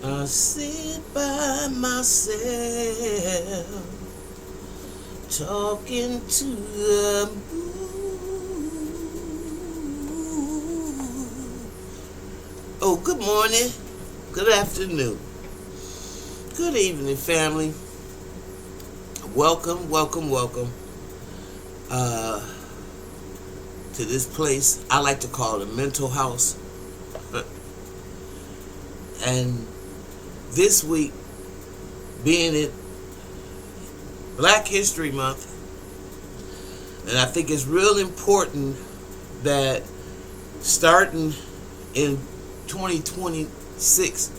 I sit by myself, talking to the moon. Oh, good morning, good afternoon, good evening, family. Welcome to this place I like to call the mental house. And this week, being it Black History Month, and I think it's real important that starting in 2026,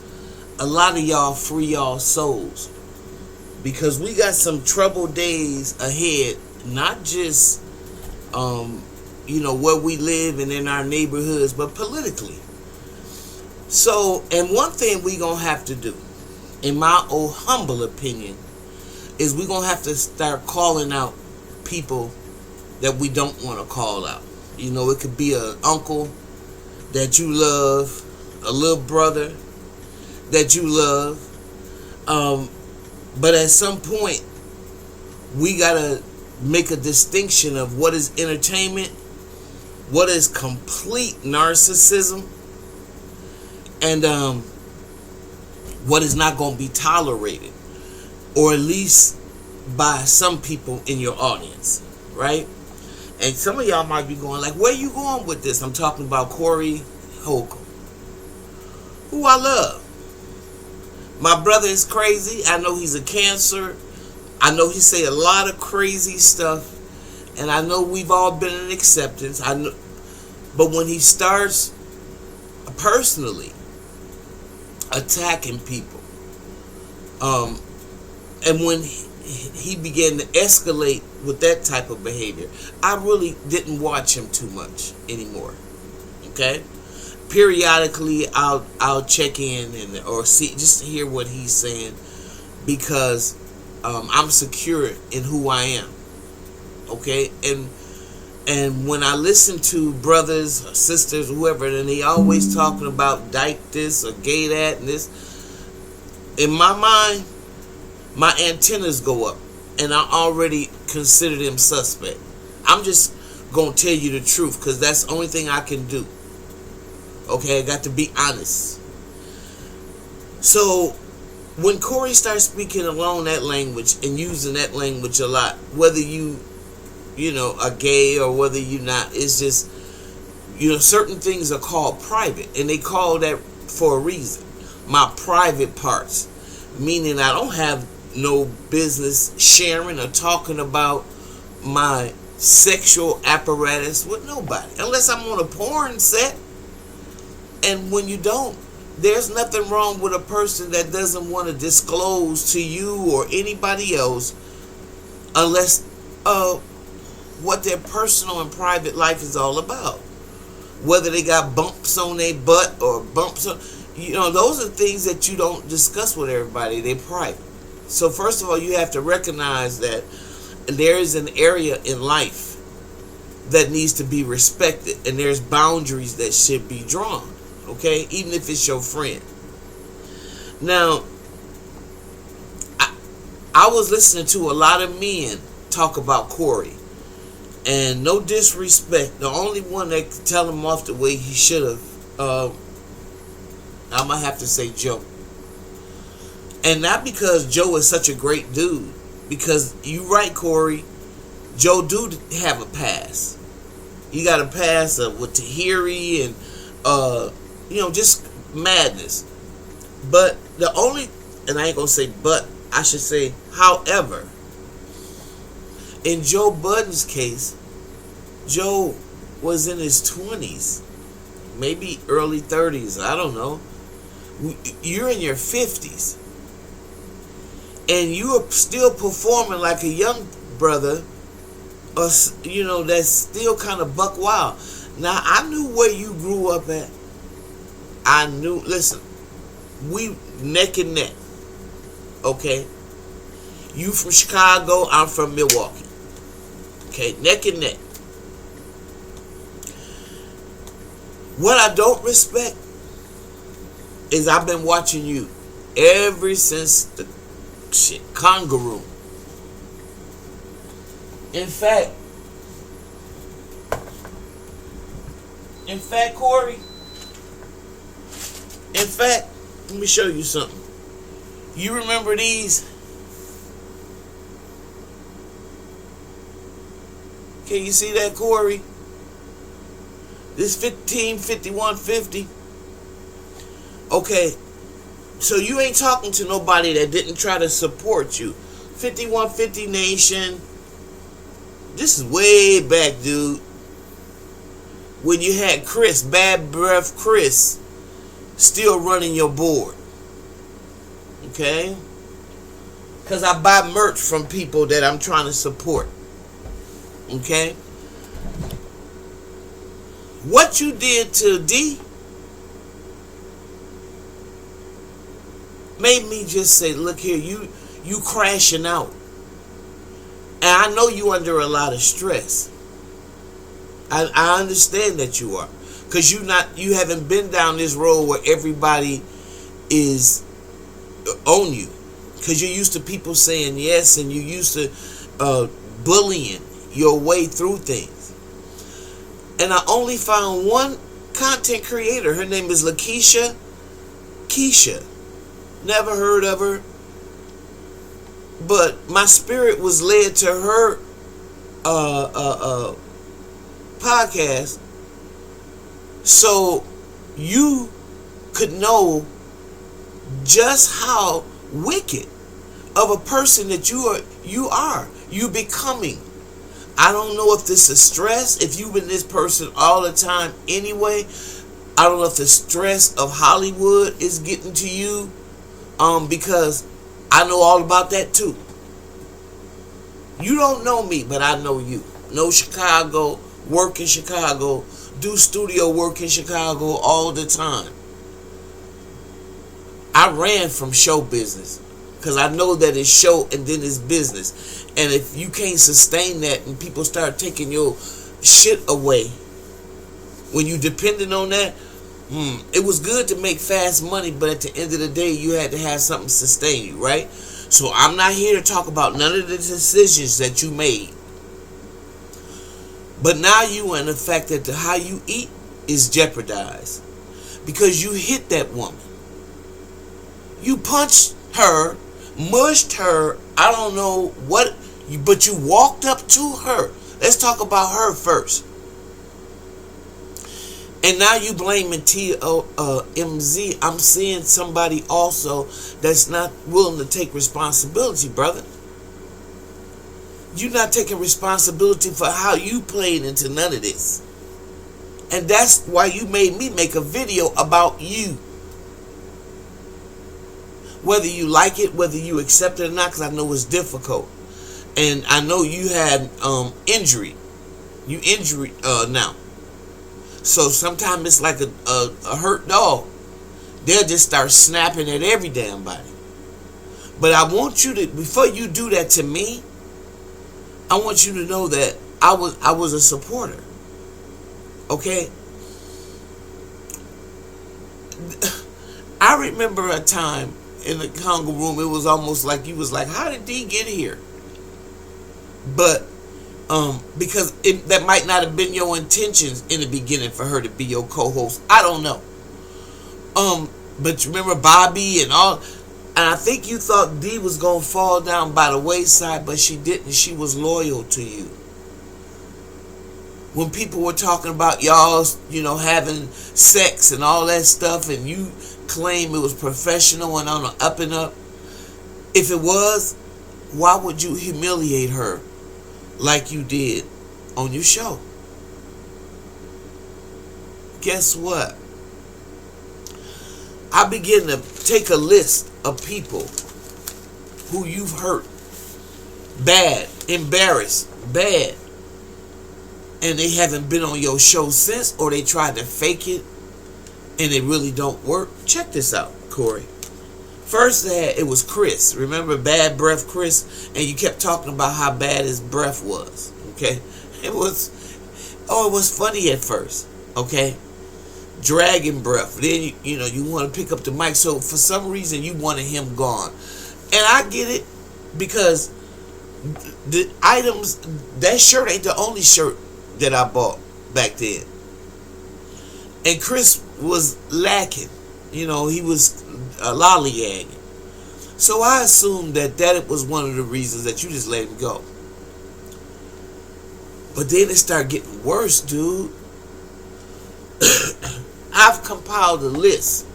a lot of y'all free y'all souls, because we got some troubled days ahead, not just where we live and in our neighborhoods, but politically. So, and one thing we gonna have to do, in my old humble opinion, is we gonna have to start calling out people that we don't want to call out. It could be an uncle that you love, a little brother that you love, but at some point we gotta make a distinction of what is entertainment, what is complete narcissism, and what is not going to be tolerated, or at least by some people in your audience, right? And some of y'all might be going like, where you going with this? I'm talking about Corey Holcomb, who I love. My brother is crazy. I know he's a cancer. I know he say a lot of crazy stuff, and I know we've all been in acceptance. I know, but when he starts personally attacking people, and when he began to escalate with that type of behavior, I really didn't watch him too much anymore. Okay, periodically I'll check in or see, just to hear what he's saying, because I'm secure in who I am. Okay, and when I listen to brothers or sisters, whoever, and they always talking about dyke this or gay that and this, in my mind, my antennas go up, and I already consider them suspect. I'm just going to tell you the truth, because that's the only thing I can do. Okay, I got to be honest. So, when Corey starts speaking along that language and using that language a lot, whether you are gay or whether you're not, it's just, certain things are called private, and they call that for a reason. My private parts, meaning I don't have no business sharing or talking about my sexual apparatus with nobody, unless I'm on a porn set. And when you don't, there's nothing wrong with a person that doesn't want to disclose to you or anybody else, unless what their personal and private life is all about. Whether they got bumps on their butt or bumps on, those are things that you don't discuss with everybody. They're private. So first of all, you have to recognize that there is an area in life that needs to be respected, and there's boundaries that should be drawn. Okay, even if it's your friend. Now, I was listening to a lot of men talk about Corey, and no disrespect, the only one that could tell him off the way he should have, I'm gonna have to say Joe. And not because Joe is such a great dude, because you right, Corey, Joe do have a past. He got a past with Tahiri and just madness. But the only, and I ain't gonna say but, I should say however, in Joe Budden's case, Joe was in his 20s, maybe early 30s, I don't know. You're in your 50s, and you are still performing like a young brother, or that's still kind of buck wild. Now, I knew where you grew up at. I knew, listen, we neck and neck, okay? You from Chicago, I'm from Milwaukee. Okay, neck and neck. What I don't respect is I've been watching you ever since the kangaroo. In fact, Corey, let me show you something. You remember these? Can you see that, Corey? This 155150. Okay, so you ain't talking to nobody that didn't try to support you. 5150 Nation. This is way back, dude. When you had Chris, Bad Breath Chris, still running your board. Okay? Because I buy merch from people that I'm trying to support. Okay? What you did to D made me just say, look here, you crashing out. And I know you under a lot of stress. I understand that you are. Because you haven't been down this road where everybody is on you. Because you're used to people saying yes, and you're used to bullying your way through things. And I only found one content creator. Her name is Lakeisha. Keisha. Never heard of her. But my spirit was led to her podcast so you could know just how wicked of a person that you are becoming. I don't know if this is stress, if you've been this person all the time anyway. I don't know if the stress of Hollywood is getting to you, because I know all about that too. You don't know me, but I know you. Know Chicago, work in Chicago, do studio work in Chicago all the time. I ran from show business because I know that it's show and then it's business. And if you can't sustain that and people start taking your shit away when you depending on that, it was good to make fast money, but at the end of the day, you had to have something to sustain you, right? So I'm not here to talk about none of the decisions that you made. But now you in the fact that how you eat is jeopardized because you hit that woman. You punched her, mushed her, I don't know what, but you walked up to her. Let's talk about her first. And now you blaming TMZ. I'm seeing somebody also that's not willing to take responsibility, brother. You're not taking responsibility for how you played into none of this. And that's why you made me make a video about you. Whether you like it, whether you accept it or not, because I know it's difficult. And I know you had injury. You injured now. So sometimes it's like a hurt dog. They'll just start snapping at every damn body. But I want you to, before you do that to me, I want you to know that I was a supporter. Okay? I remember a time in the Congo room, it was almost like you was like, how did D get here? But because that might not have been your intentions in the beginning for her to be your co-host. I don't know. But you remember Bobby and all, and I think you thought D was gonna fall down by the wayside, but she didn't. She was loyal to you. When people were talking about y'all, having sex and all that stuff, and you claim it was professional and on the up and up, if it was, why would you humiliate her like you did on your show? Guess what? I begin to take a list of people who you've hurt bad, embarrassed bad, and they haven't been on your show since, or they tried to fake it and it really don't work. Check this out, Corey. First it was Chris. Remember Bad Breath Chris? And you kept talking about how bad his breath was. Okay? It was funny at first. Okay? dragon breath. Then you want to pick up the mic. So for some reason you wanted him gone, and I get it, because the items, that shirt ain't the only shirt that I bought back then. And Chris was lacking. He was lollygagging. So I assumed that was one of the reasons that you just let him go. But then it started getting worse, dude. I've compiled a list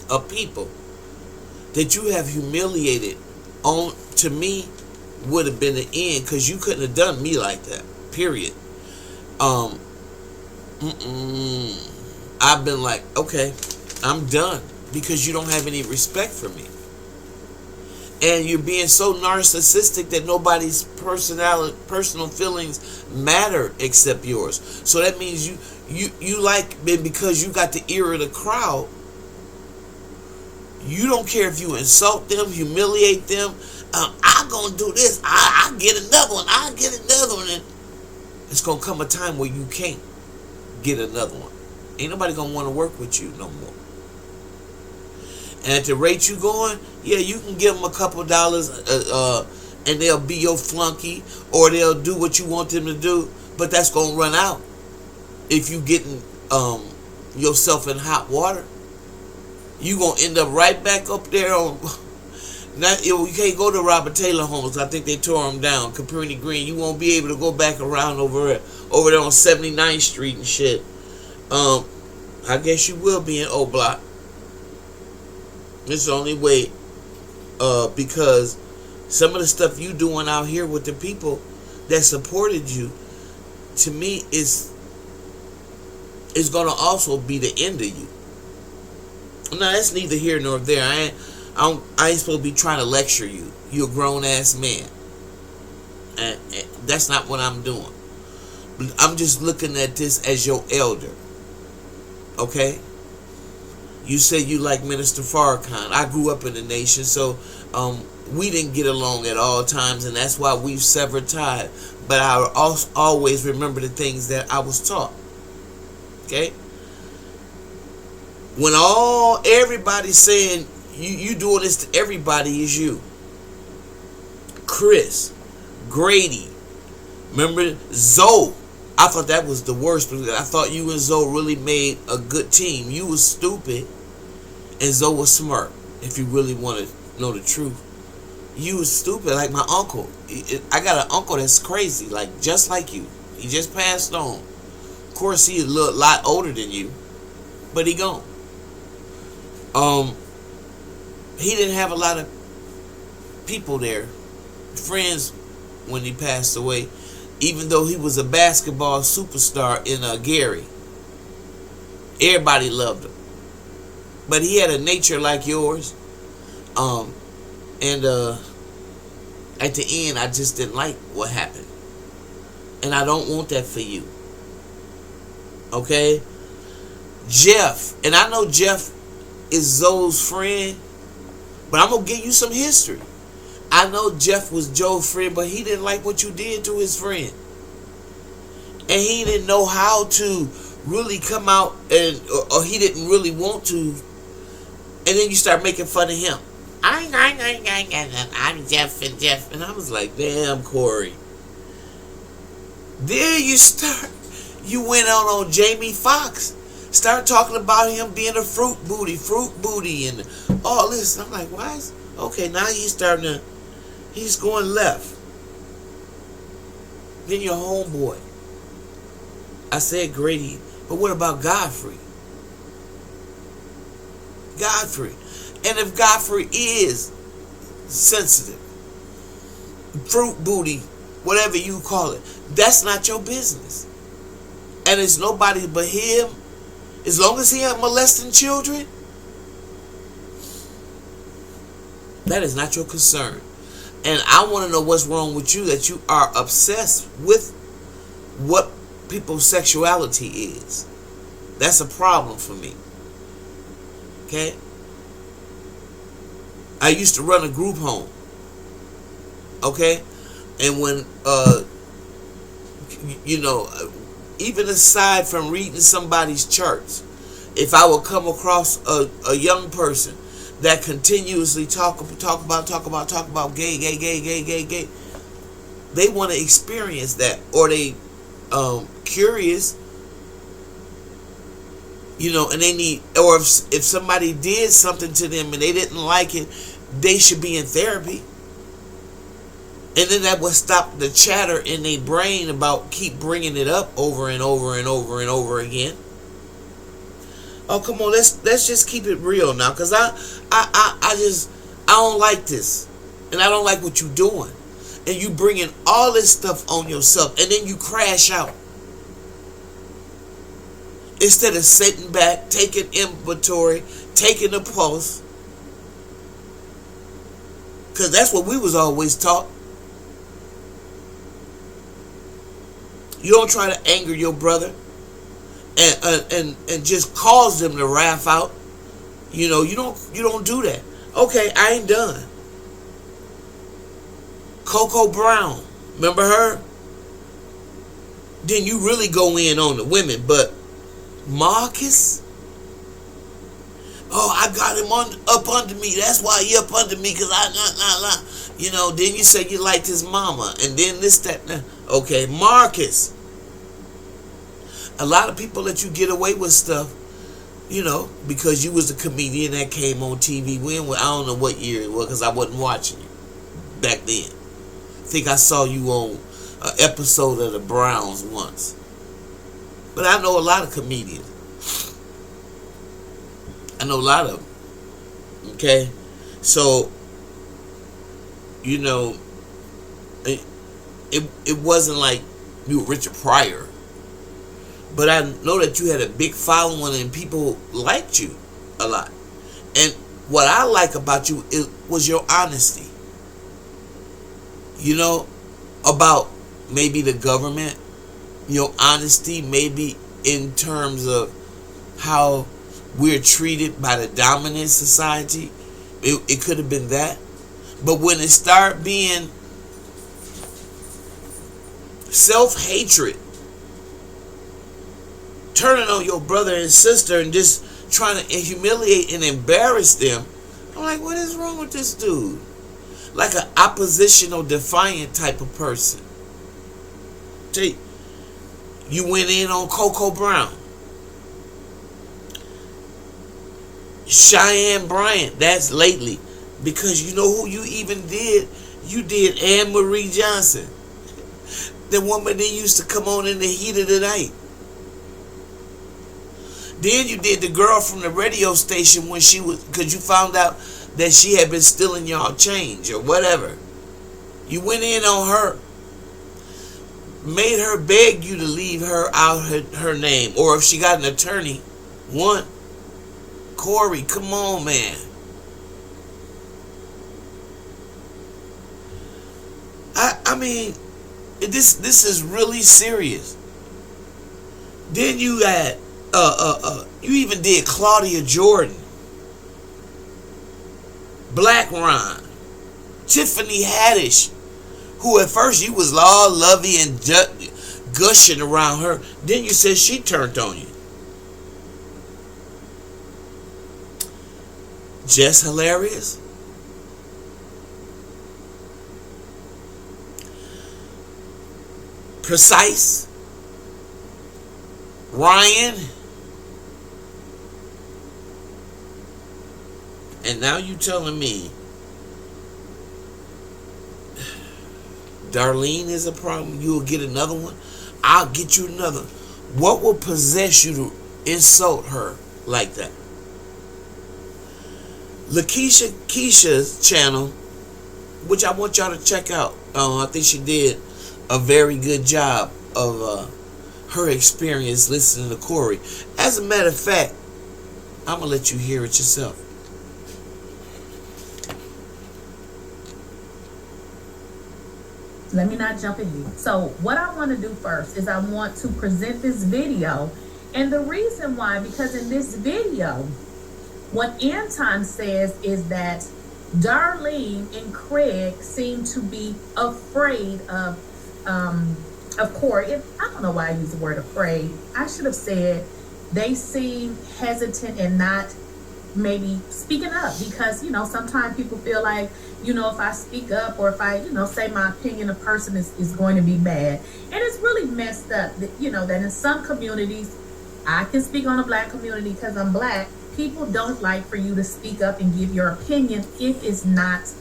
of people that you have humiliated. To me, would have been the end, because you couldn't have done me like that. Period. I've been like, okay, I'm done, because you don't have any respect for me, and you're being so narcissistic that nobody's personal feelings matter except yours. So that means you like me because you got the ear of the crowd. You don't care if you insult them, humiliate them. I'm gonna do this. I get another one. I get another one. And it's gonna come a time where you can't get another one. Ain't nobody gonna want to work with you no more. And at the rate you going, yeah, you can give them a couple dollars, and they'll be your flunky, or they'll do what you want them to do. But that's gonna run out if you getting yourself in hot water. You gonna end up right back up there on. You can't go to Robert Taylor homes. I think they tore them down. Caprini Green. You won't be able to go back around over there on 79th Street and shit. I guess you will be in O Block. It's the only way. Because some of the stuff you doing out here with the people that supported you, to me, is gonna also be the end of you. Now that's neither here nor there. I ain't supposed to be trying to lecture you. You're a grown ass man, and that's not what I'm doing. I'm just looking at this as your elder. Okay? You say you like Minister Farrakhan. I grew up in the nation, so we didn't get along at all times, and that's why we've severed ties. But I always remember the things that I was taught. Okay? When everybody's saying you doing this to everybody, is you. Chris, Grady, remember Zoe? I thought that was the worst, because I thought you and Zoe really made a good team. You was stupid and Zoe was smart. If you really want to know the truth, you was stupid like my uncle. I got an uncle that's crazy, like just like you. He just passed on. Of course, he's a lot older than you, but he gone. He didn't have a lot of people there, friends, when he passed away, even though he was a basketball superstar in Gary. Everybody loved him. But he had a nature like yours. And at the end, I just didn't like what happened. And I don't want that for you. Okay? Jeff. And I know Jeff is Zoe's friend, but I'm going to give you some history. I know Jeff was Joe's friend, but he didn't like what you did to his friend. And he didn't know how to really come out, or he didn't really want to. And then you start making fun of him. I'm Jeff and Jeff. And I was like, damn, Corey. There you went on Jamie Foxx. Start talking about him being a fruit booty, and all this. And I'm like, why is... Okay, now he's going left. Then your homeboy. I said Grady, but what about Godfrey? Godfrey. And if Godfrey is sensitive, fruit booty, whatever you call it, that's not your business. And it's nobody but him. As long as he ain't molesting children, that is not your concern. And I want to know what's wrong with you, that you are obsessed with what people's sexuality is. That's a problem for me. Okay? I used to run a group home. Okay? And when, even aside from reading somebody's charts, if I would come across a young person that continuously talk about gay, they want to experience that, or they curious, and they need, or if somebody did something to them and they didn't like it, they should be in therapy. And then that would stop the chatter in their brain about keep bringing it up over and over and over and over again. Oh, come on, let's just keep it real now, because I don't like this, and I don't like what you're doing, and you bringing all this stuff on yourself, and then you crash out instead of sitting back, taking inventory, taking a pulse, because that's what we was always taught. You don't try to anger your brother and just cause them to wrath out. You don't do that. Okay, I ain't done. Coco Brown, remember her? Then you really go in on the women, but Marcus, oh, I got him up under me. That's why he up under me, because then you say you liked his mama, and then this, that, okay, Marcus. A lot of people let you get away with stuff, because you was the comedian that came on TV. I don't know what year it was, because I wasn't watching you back then. I think I saw you on an episode of the Browns once. But I know a lot of comedians. I know a lot of them. Okay? So, it wasn't like you were Richard Pryor. But I know that you had a big following and people liked you a lot. And what I like about you was your honesty. About maybe the government. Your honesty maybe in terms of how we're treated by the dominant society. It could have been that. But when it started being self-hatred, turning on your brother and sister and just trying to humiliate and embarrass them, I'm like, what is wrong with this dude? Like an oppositional, defiant type of person. You went in on Coco Brown. Cheyenne Bryant, that's lately. Because you know who you even did? You did Anne Marie Johnson. The woman that used to come on in the heat of the night. Then you did the girl from the radio station when because you found out that she had been stealing y'all change or whatever. You went in on her. Made her beg you to leave her out her name. Or if she got an attorney, one. Corey, come on, man. I mean, this is really serious. Then you got you even did Claudia Jordan, Black Ron, Tiffany Haddish, who at first you was all lovey and gushing around her. Then you said she turned on you. Just hilarious. Precise. Ryan. And now you telling me Darlene is a problem? You'll get another one? I'll get you another. What will possess you to insult her like that? Keisha's channel, which I want y'all to check out. I think she did a very good job of her experience listening to Corey. As a matter of fact, I'm going to let you hear it yourself. Let me not jump in. So what I want to do first is I want to present this video. And the reason why, because in this video, what Anton says is that Darlene and Craig seem to be afraid of of course, I don't know why I use the word afraid. I should have said they seem hesitant and not maybe speaking up, because sometimes people feel like if I speak up or if I say my opinion, a person is going to be mad. And it's really messed up that that in some communities, I can speak on the black community because I'm black, people don't like for you to speak up and give your opinion if it's not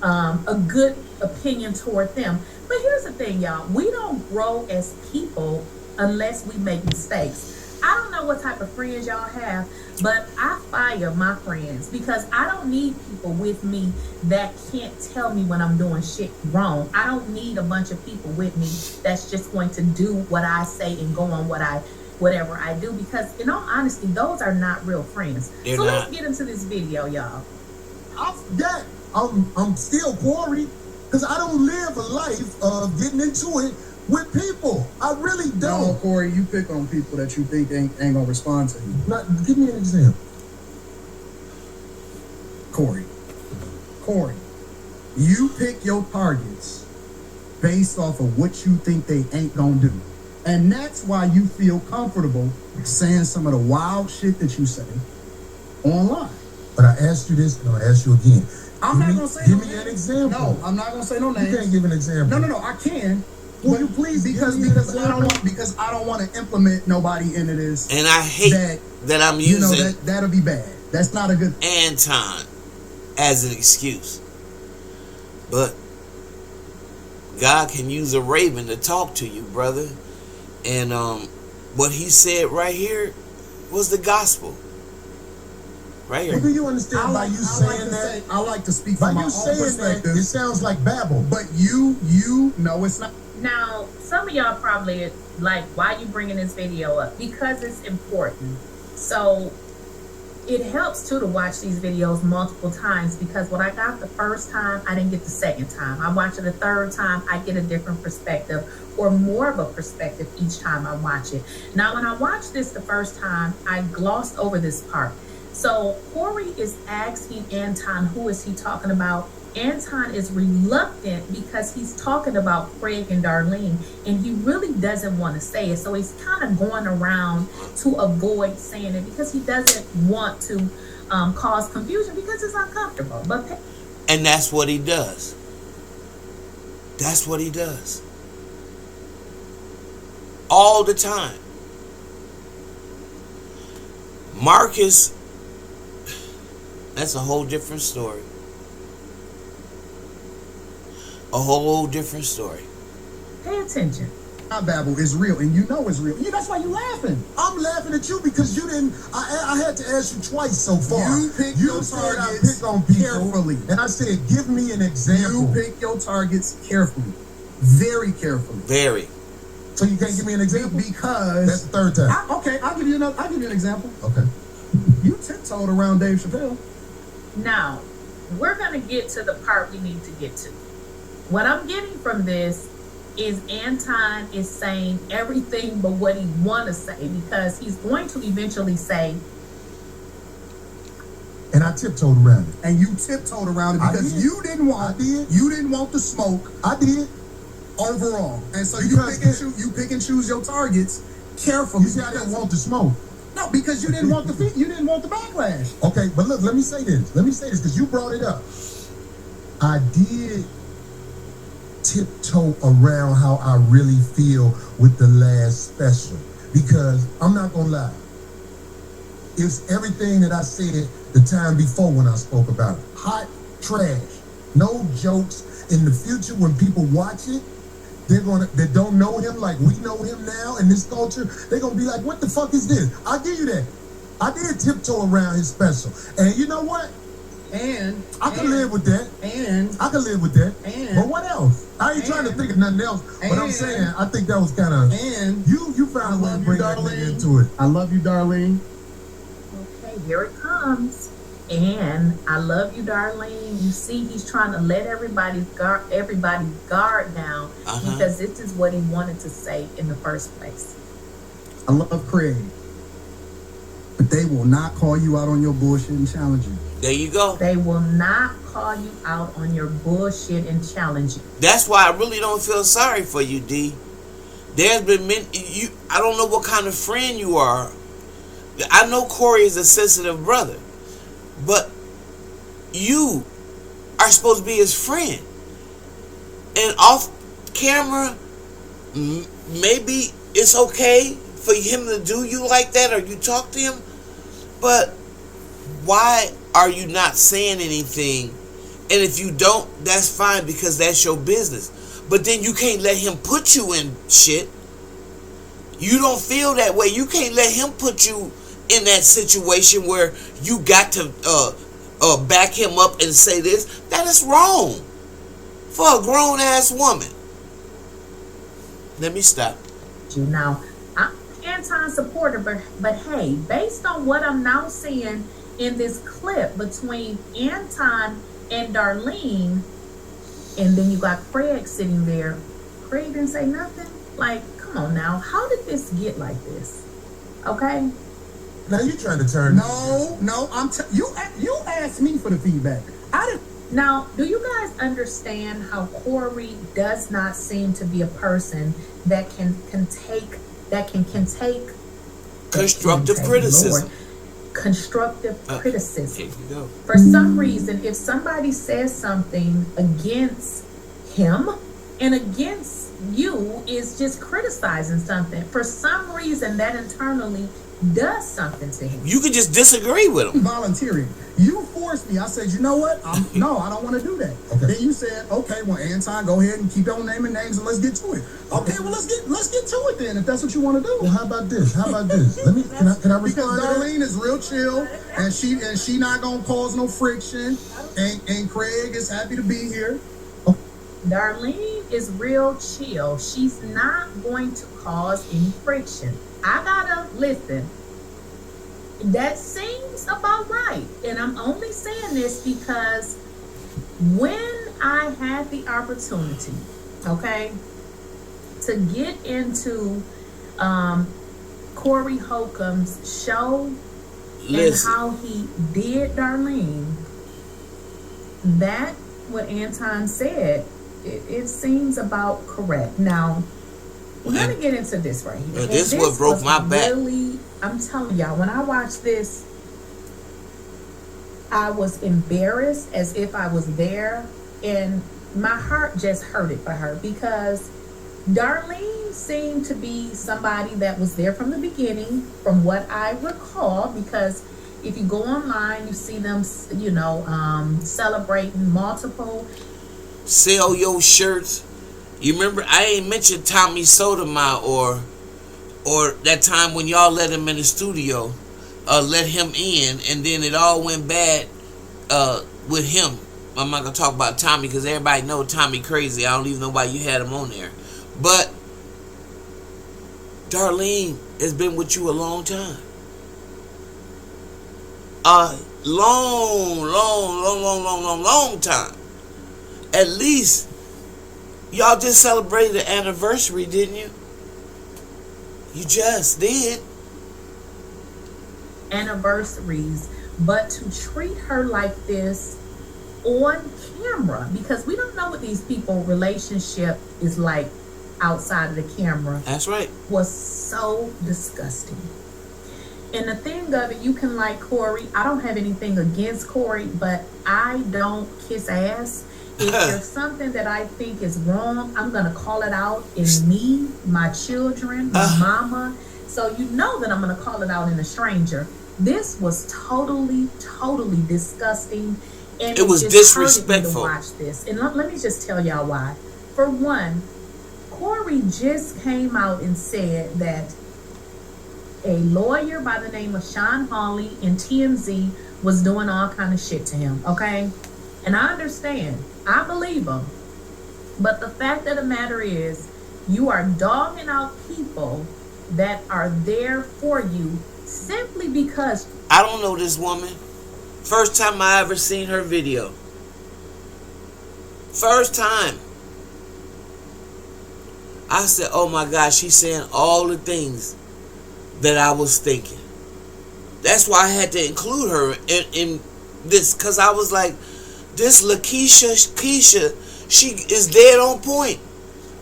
a good opinion toward them. But here's the thing, y'all, we don't grow as people unless we make mistakes. I don't know what type of friends y'all have, but I fire my friends because I don't need people with me that can't tell me when I'm doing shit wrong. I don't need a bunch of people with me that's just going to do what I say and go on whatever I do, because in all honesty, those are not real friends. So let's get into this video, y'all. I forget. I'm still Corey because I don't live a life of getting into it with people. I really don't. No, Corey, you pick on people that you think ain't gonna respond to you. Now, give me an example. Corey, you pick your targets based off of what you think they ain't gonna do. And that's why you feel comfortable saying some of the wild shit that you say online. But I asked you this, and I'll ask you again. I'm not gonna say no names. Give me an example. No, I'm not gonna say no names. You can't give an example. No, I can. Will you please? Because I don't want to implement nobody into this. And I hate that I'm using that'll be bad. That's not a good Anton as an excuse. But God can use a raven to talk to you, brother. And what he said right here was the gospel. Right here. Well, do you understand by you saying that? I like to speak from my own perspective. It sounds like babble. But you know it's not. Now, some of y'all probably like, why you bringing this video up? Because it's important. So it helps too to watch these videos multiple times, because what I got the first time, I didn't get the second time. I watch it a third time, I get a different perspective, or more of a perspective each time I watch it. Now, when I watched this the first time, I glossed over this part. So Corey is asking Anton, who is he talking about? Anton is reluctant because he's talking about Craig and Darlene, and he really doesn't want to say it. So he's kind of going around to avoid saying it because he doesn't want to cause confusion because it's uncomfortable. And that's what he does. That's what he does. All the time. Marcus, that's a whole different story. A whole different story. Pay attention. My babble is real, and you know it's real. That's why you laughing. I'm laughing at you because you didn't. I had to ask you twice so far. You pick your targets pick on people carefully, and I said, "Give me an example." You pick your targets carefully, very carefully. Very. So you can't give me an example because that's the third time. Okay, I'll give you an example. Okay. You tiptoed around Dave Chappelle. Now, we're gonna get to the part we need to get to. What I'm getting from this is Anton is saying everything but what he want to say, because he's going to eventually say, and I tiptoed around it. And you tiptoed around it because you didn't want the smoke. I did. Overall. And so you pick and choose your targets carefully. You see, I didn't want the smoke. No, because you didn't want the backlash. Okay, but look, let me say this because you brought it up. I did tiptoe around how I really feel with the last special, because I'm not gonna lie, it's everything that I said the time before when I spoke about it. Hot trash, no jokes. In the future, when people watch it, they don't know him like we know him now in this culture, they're gonna be like, what the fuck is this? I'll give you that. I did tiptoe around his special, and you know what? And I can live with that. But what else? I ain't trying to think of nothing else. But I'm saying, I think that was kind of. And you found a way to bring that thing into it. I love you, Darlene. okay, here it comes. And I love you, Darlene. You see, he's trying to let everybody's guard down because this is what he wanted to say in the first place. I love Craig, but they will not call you out on your bullshit and challenge you. There you go. They will not call you out on your bullshit and challenge you. That's why I really don't feel sorry for you, D. There's been many. I don't know what kind of friend you are. I know Corey is a sensitive brother, but you are supposed to be his friend. And off camera, maybe it's okay for him to do you like that, or you talk to him. But why are you not saying anything? And if you don't, that's fine, because that's your business. But then you can't let him put you in shit. You don't feel that way. You can't let him put you in that situation where you got to back him up and say this. That is wrong for a grown ass woman. Let me stop. Now, I'm Anton supporter, but hey, based on what I'm now seeing in this clip between Anton and Darlene, and then you got Craig sitting there. Craig didn't say nothing. Like, come on now, how did this get like this? Okay. Now you trying to turn? No, you asked me for the feedback. I didn't. Now, do you guys understand how Corey does not seem to be a person that can take constructive criticism? Constructive criticism. Here you go. For some reason, if somebody says something against him and against you is just criticizing something, for some reason that internally does something to him. You could just disagree with him. Volunteering. You forced me. I said, you know what? No, I don't want to do that. Okay. Then you said, okay, well, Anton, go ahead and keep on naming names and let's get to it. Okay, well, let's get to it then, if that's what you want to do. Well, how about this? Let me. Can I respond? Because Darlene is real chill, and she not gonna cause no friction, and Craig is happy to be here. Darlene is real chill. She's not going to cause any friction. I gotta listen. That seems about right. And I'm only saying this because when I had the opportunity, okay, to get into Corey Holcomb's show, and how he did Darlene, that what Anton said, it seems about correct. Now, we're going to get into this right here. This is what broke my back. Really, I'm telling y'all, when I watched this, I was embarrassed as if I was there, and my heart just hurted for her, because Darlene seemed to be somebody that was there from the beginning, from what I recall, because if you go online, you see them, celebrating multiple. Sell your shirts. You remember, I ain't mentioned Tommy Sotomayor or that time when y'all let him in the studio, let him in, and then it all went bad with him. I'm not gonna talk about Tommy because everybody know Tommy crazy. I don't even know why you had him on there. But Darlene has been with you a long time. A long time. At least y'all just celebrated the anniversary, didn't you? You just did. Anniversaries, but to treat her like this on camera, because we don't know what these people's relationship is like outside of the camera. That's right. Was so disgusting. And the thing of it, you can like Corey. I don't have anything against Corey, but I don't kiss ass. If there's something that I think is wrong, I'm going to call it out in me, my children, my mama. So you know that I'm going to call it out in a stranger. This was totally disgusting. And it was just disrespectful. hurted me to watch this. And let me just tell y'all why. For one, Corey just came out and said that a lawyer by the name of Sean Hawley in TMZ was doing all kind of shit to him, okay? And I understand. I believe him. But the fact of the matter is, you are dogging out people that are there for you simply because... I don't know this woman. First time I ever seen her video. First time. I said, oh my God, she's saying all the things that I was thinking. That's why I had to include her in this, because I was like, this Keisha, she is dead on point.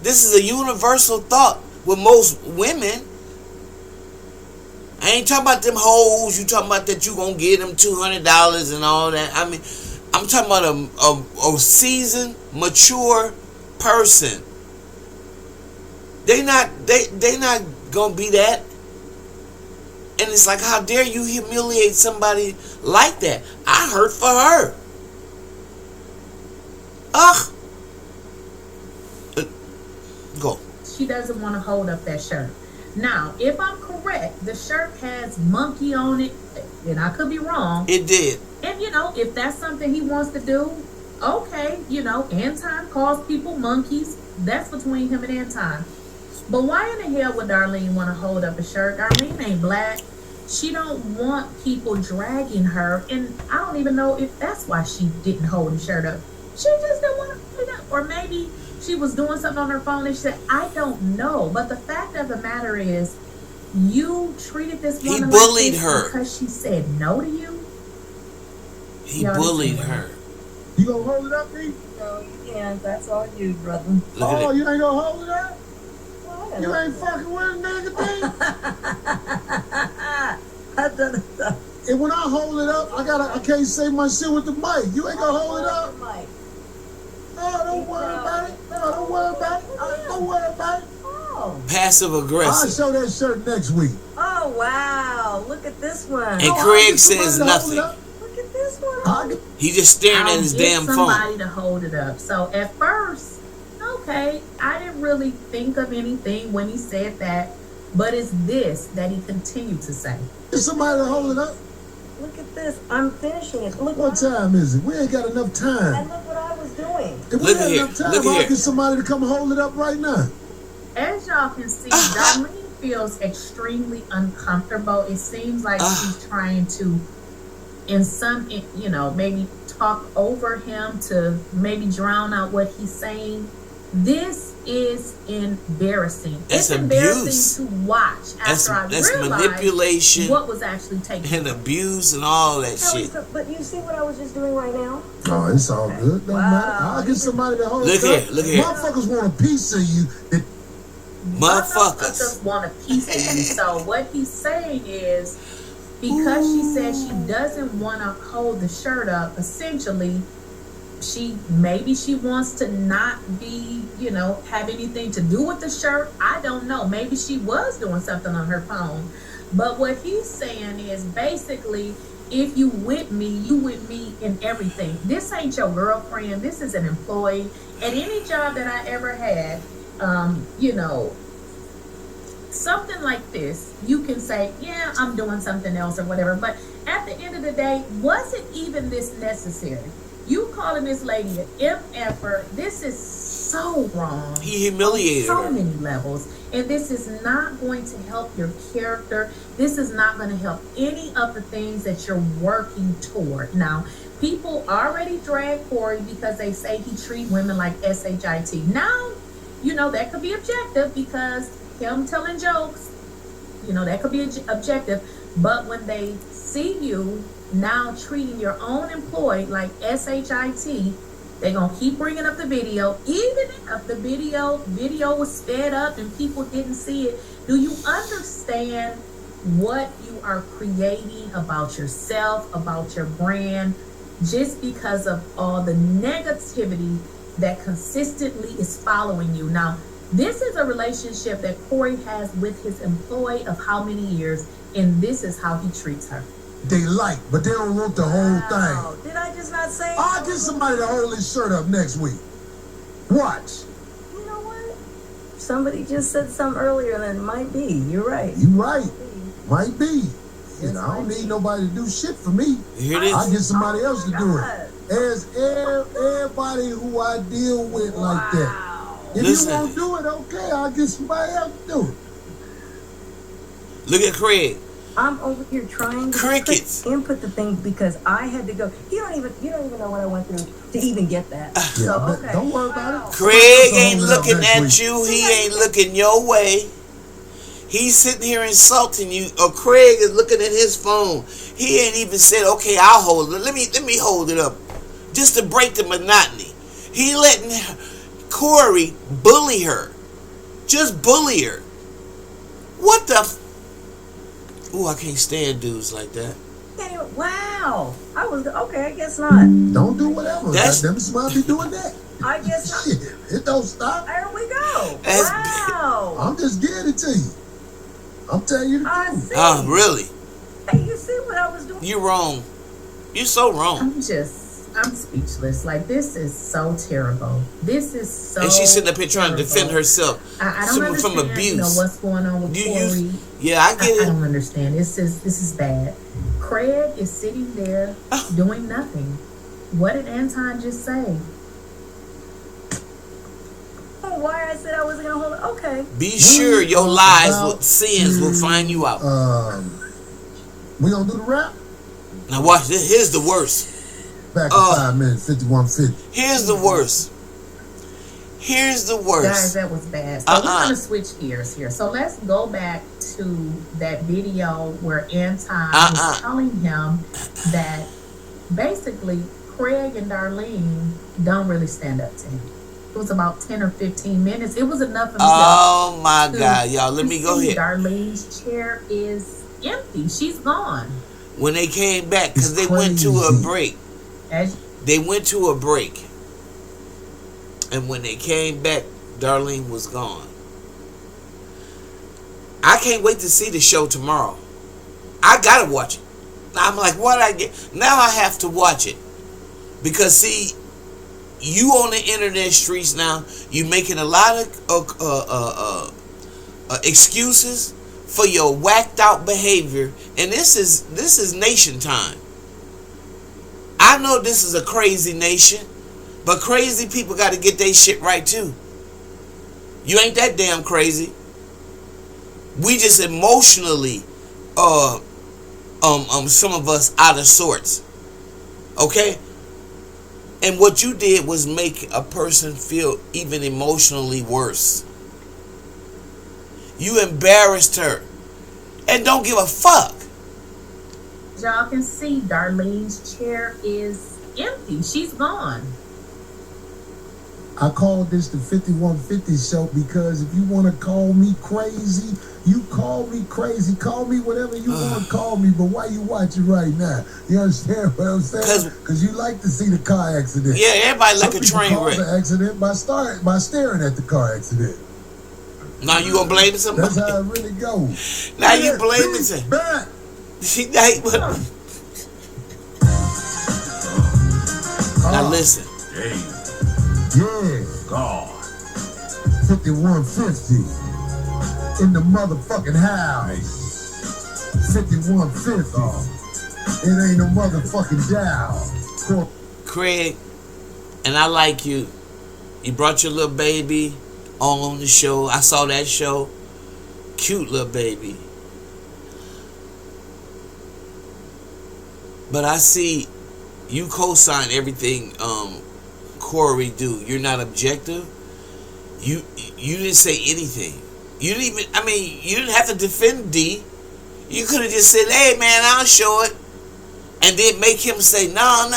This is a universal thought with most women. I ain't talking about them hoes. You talking about that you gonna get them $200 and all that. I mean, I'm talking about a seasoned, mature person. They not gonna be that. And it's like, how dare you humiliate somebody like that? I hurt for her. Ugh. Go. She doesn't want to hold up that shirt. Now, if I'm correct, the shirt has monkey on it, and I could be wrong. It did. And, if that's something he wants to do, okay, Anton calls people monkeys. That's between him and Anton. But why in the hell would Darlene want to hold up a shirt? Darlene ain't black. She don't want people dragging her. And I don't even know if that's why she didn't hold the shirt up. She just didn't want to hold it up. Or maybe she was doing something on her phone and she said, I don't know. But the fact of the matter is, you treated this woman He bullied like this her because she said no to you. He bullied her. You gonna hold it up, B? No, you can't. That's all you, brother. Oh, you ain't gonna hold it up? You ain't fucking with a nigga thing? And when I hold it up, I can't say my shit with the mic. You ain't gonna hold it up? Oh, don't worry about it. No, don't worry about it. Don't worry about it. Oh. Passive I'll aggressive. show that shirt next week. Oh, wow. Look at this one. And Craig says nothing. Look at this one. He just staring at his damn phone. Somebody to hold it up. So at first, okay, I didn't really think of anything when he said that, but it's this that he continued to say. Is somebody to hold it up? Look at this. I'm finishing it. Look What time is it? We ain't got enough time. And look what I was doing. If we had enough time, I'll get somebody to come hold it up right now. As y'all can see, Darlene feels extremely uncomfortable. It seems like she's trying to, maybe talk over him to maybe drown out what he's saying. This is embarrassing. It's embarrassing abuse. to watch after I realized manipulation what was actually taking and abuse and all that shit. But you see what I was just doing right now? Oh, it's all good. Don't matter. I'll get somebody to hold it up. Look here. Motherfuckers want a piece of you. Motherfuckers want a piece of you. So what he's saying is, because she said she doesn't want to hold the shirt up, essentially, she wants to not be, have anything to do with the shirt. I don't know. Maybe she was doing something on her phone. But what he's saying is basically, if you with me, you with me in everything. This ain't your girlfriend. This is an employee. At any job that I ever had, something like this, you can say, yeah, I'm doing something else or whatever. But at the end of the day, was it even this necessary? You calling this lady an MFer, this is so wrong. He humiliated on so her. many levels. And this is not going to help your character. This is not going to help any of the things that you're working toward. Now, people already drag Corey because they say he treat women like SHIT. Now, that could be objective because him telling jokes, that could be objective. But when they see you now treating your own employee like SHIT, they're going to keep bringing up the video. Even if the video was sped up and people didn't see it, do you understand what you are creating about yourself, about your brand, just because of all the negativity that consistently is following you? Now, this is a relationship that Corey has with his employee of how many years, and this is how he treats her. They like, but they don't want the whole thing. Did I just not say? I'll get somebody to hold this shirt up next week. Watch. You know what? Somebody just said something earlier that it might be. You're right. You right. Might be. I don't need nobody to do shit for me. Here it is. I'll get somebody else to do it. As everybody who I deal with like that. If you won't do it, okay, I'll get somebody else to do it. Look at Craig. I'm over here trying to input the thing because I had to go. You don't even know what I went through to even get that. Don't worry about it. Craig ain't looking at you. He ain't looking your way. He's sitting here insulting you. Or Craig is looking at his phone. He ain't even said, "Okay, I'll hold it. Let me hold it up," just to break the monotony. He letting Corey bully her. Just bully her. What the? Ooh, I can't stand dudes like that. Wow. I was okay. I guess not. Don't do whatever. That's them smart be doing that. I guess not. Shit, it don't stop. There we go. That's Wow. I'm just getting it to you. I'm telling you the truth. See. Oh, really? Hey, you see what I was doing? You're wrong. You're so wrong. I'm speechless. Like, this is so terrible. This is so And she's sitting up here trying to terrible. defend herself I don't understand, from abuse. You know, what's going on with Corey. Yeah, I get I it. don't understand. This is bad. Craig is sitting there doing nothing. What did Anton just say? Oh, why I said I wasn't gonna hold it? Okay. Be sure your lies, sins will find you out. We gonna do the rap? Now watch this. Here's the worst. Back in 5 minutes, 51:50. Here's the worst. Here's the worst. Guys, that was bad. So we're gonna switch gears here. So let's go back to that video where Anton was telling him that basically Craig and Darlene don't really stand up to him. It was about 10 or 15 minutes. It was enough for me. Oh my God, y'all! Let me go here. Darlene's chair is empty. She's gone. When they came back, because they went to a break. They went to a break. And when they came back, Darlene was gone. I can't wait to see the show tomorrow. I gotta watch it. I'm like, what I get? Now I have to watch it. Because see, you on the internet streets now, you making a lot of excuses for your whacked out behavior. And this is nation time. I know this is a crazy nation, but crazy people got to get their shit right too. You ain't that damn crazy. We just emotionally, some of us out of sorts. Okay? And what you did was make a person feel even emotionally worse. You embarrassed her. And don't give a fuck. Y'all can see Darlene's chair is empty. She's gone. I called this the 5150 show because if you want to call me crazy, you call me crazy. Call me whatever you want to call me, but why you watching right now? You understand what I'm saying? Because you like to see the car accident. Yeah, everybody like a train wreck. The accident by staring at the car accident. Now you gonna blame somebody? That's how it really goes. Now you blaming somebody. Now listen. Yeah. God. 5150. In the motherfucking house. 5150. It ain't no motherfucking dial. Craig, and I like you. You brought your little baby on the show. I saw that show. Cute little baby. But I see you co-sign everything Corey do. You're not objective. You didn't say anything. You didn't even, you didn't have to defend D. You could have just said, hey man, I'll show it. And then make him say, no,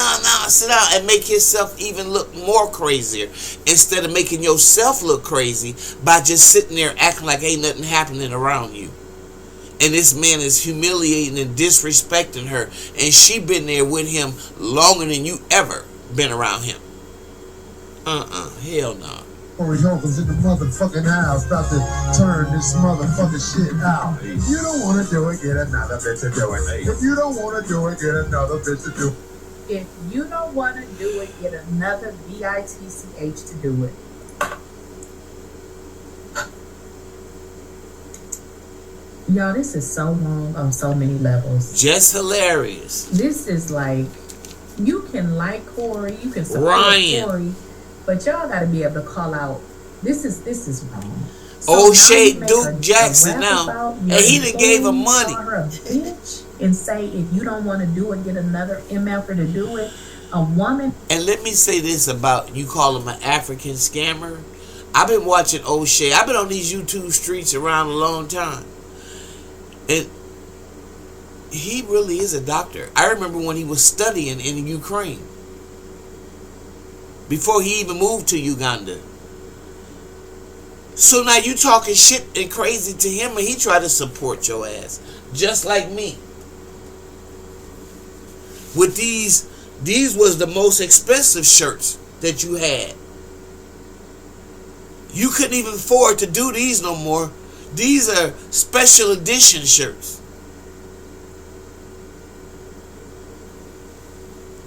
sit down, and make himself even look more crazier. Instead of making yourself look crazy by just sitting there acting like ain't nothing happening around you. And this man is humiliating and disrespecting her. And she been there with him longer than you ever been around him. Hell no. Corey Holcomb's in the motherfucking house about to turn this motherfucking shit out. If you don't want to do it, get another bitch to do it. If you don't want to do it, get another bitch to do it. If you don't want to do it, get another bitch to do it. Y'all, this is so wrong on so many levels. Just hilarious. This is like, you can like Corey, you can support Corey, but y'all got to be able to call out. This is wrong. So O'Shea Duke Jackson now, and he done gave her money. Call her a bitch and say if you don't want to do it, get another MFer to do it. A woman. And let me say this about you call him an African scammer. I've been watching O'Shea. I've been on these YouTube streets around a long time. And he really is a doctor. I remember when he was studying in Ukraine. Before he even moved to Uganda. So now you talking shit and crazy to him, and he try to support your ass. Just like me. With these was the most expensive shirts that you had. You couldn't even afford to do these no more. These are special edition shirts.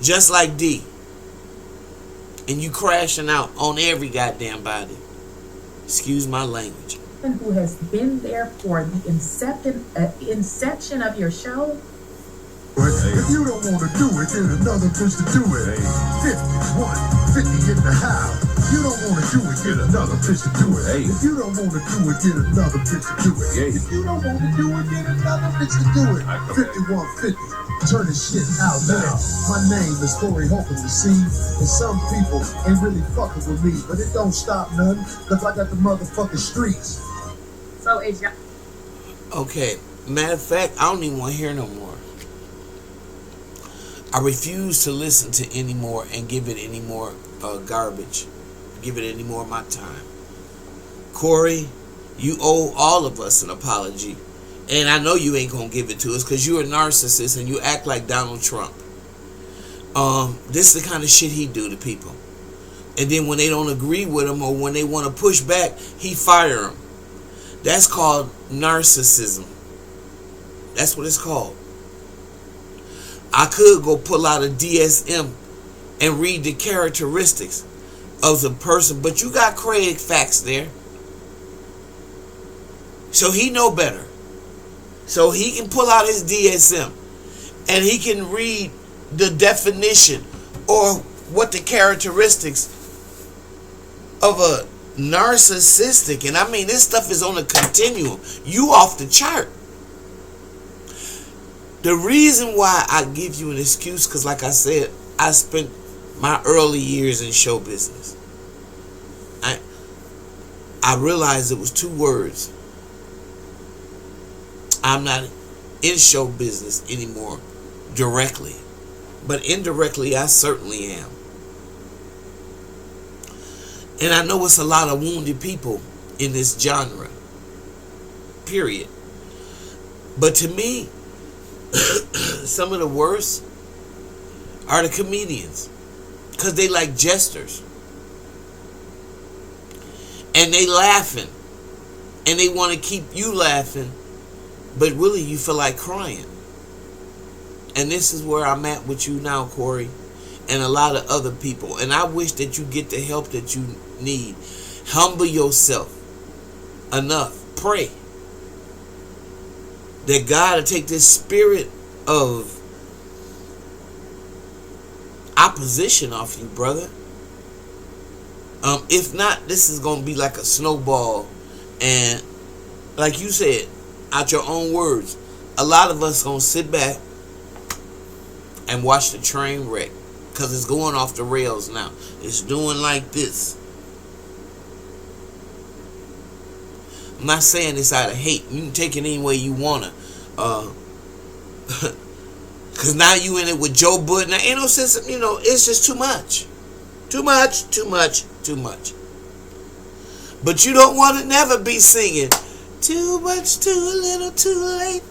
Just like D. And you crashing out on every goddamn body. Excuse my language. Who has been there for the inception of your show. If you don't want to do it, get another bitch to do it. 50 in the house. If you don't want to do it, get another bitch to do it. If you don't want to do it, get another bitch to do it. If you don't want to do it, get another bitch to do it. 5150. Turn this shit out now. My name is Holcomb, you see, and some people ain't really fucking with me, but it don't stop nothing, because I got the motherfucking streets. So it's your... Okay, matter of fact, I don't even want to hear no more. I refuse to listen to any more and give it any more garbage. Give it any more of my time. Corey, you owe all of us an apology. And I know you ain't gonna give it to us because you're a narcissist and you act like Donald Trump. This is the kind of shit he do to people. And then when they don't agree with him or when they want to push back, he fire them. That's called narcissism. That's what it's called. I could go pull out a DSM and read the characteristics of the person, but you got Craig Facts there. So he know better. So he can pull out his DSM and he can read the definition or what the characteristics of a narcissistic, and I mean this stuff is on a continuum. You off the chart. The reason why I give you an excuse, because like I said, I spent my early years in show business. I realized it was two words. I'm not in show business anymore directly, but indirectly I certainly am. And I know it's a lot of wounded people in this genre, period. But to me, some of the worst are the comedians, because they like jesters. And they laughing. And they want to keep you laughing. But really you feel like crying. And this is where I'm at with you now, Corey. And a lot of other people. And I wish that you get the help that you need. Humble yourself enough. Pray that God will take this spirit of opposition off you, brother. If not, this is going to be like a snowball. And like you said, out your own words, a lot of us going to sit back and watch the train wreck. Because it's going off the rails now. It's doing like this. I'm not saying this out of hate. You can take it any way you want to. Because now you in it with Joe Budden. Now, ain't no sense of, it's just too much. Too much, too much, too much. But you don't want to never be singing too much, too little, too late.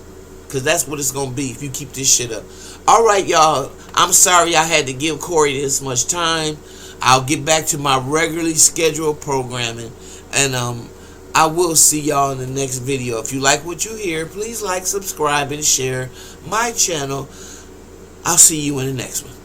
Because that's what it's going to be if you keep this shit up. All right, y'all. I'm sorry I had to give Corey this much time. I'll get back to my regularly scheduled programming. And I will see y'all in the next video. If you like what you hear, please like, subscribe, and share my channel. I'll see you in the next one.